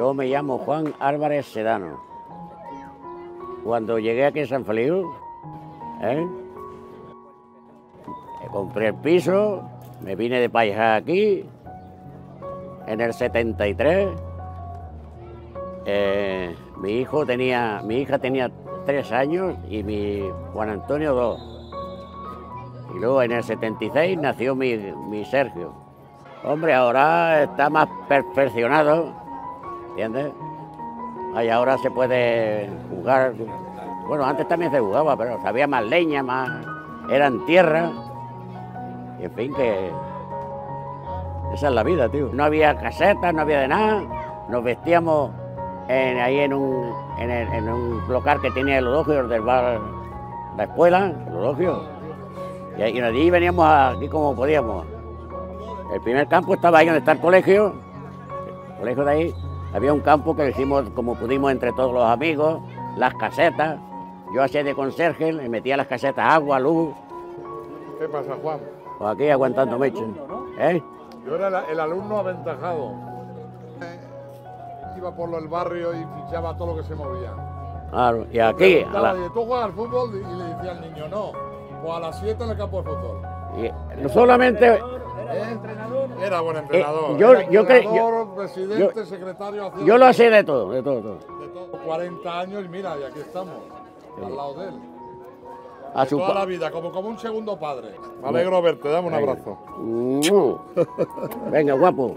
Yo me llamo Juan Álvarez Sedano. Cuando llegué aquí a San Feliu, compré el piso, me vine de paisa aquí, en el 73. Mi hija tenía 3 años y mi Juan Antonio 2. Y luego en el 76 nació mi Sergio. Hombre, ahora está más perfeccionado, ¿entiendes? Y ahora se puede jugar. Bueno, antes también se jugaba, pero había más leña, eran tierra. Y en fin, que esa es la vida, tío. No había casetas, no había de nada. Nos vestíamos ahí en un local que tenía el elogio del bar, la escuela, el elogio. Y allí veníamos aquí como podíamos. El primer campo estaba ahí donde está el colegio de ahí. Había un campo que hicimos como pudimos entre todos los amigos, las casetas. Yo hacía de conserje, le metía las casetas agua, luz. ¿Qué pasa, Juan? Pues aquí aguantando mecha. Yo era el alumno aventajado. Iba por el barrio y fichaba todo lo que se movía. Claro, y aquí... ¿Tú juegas al fútbol? Y le decía al niño, no, pues a las 7 en el campo de fútbol. Y no solamente... ¿Era entrenador? Era buen entrenador. Presidente, secretario... Yo lo hacía de todo. De todo. 40 años y mira, y aquí estamos, al lado de él. Toda la vida, como un segundo padre. Me alegro verte, dame un abrazo. Venga, guapo.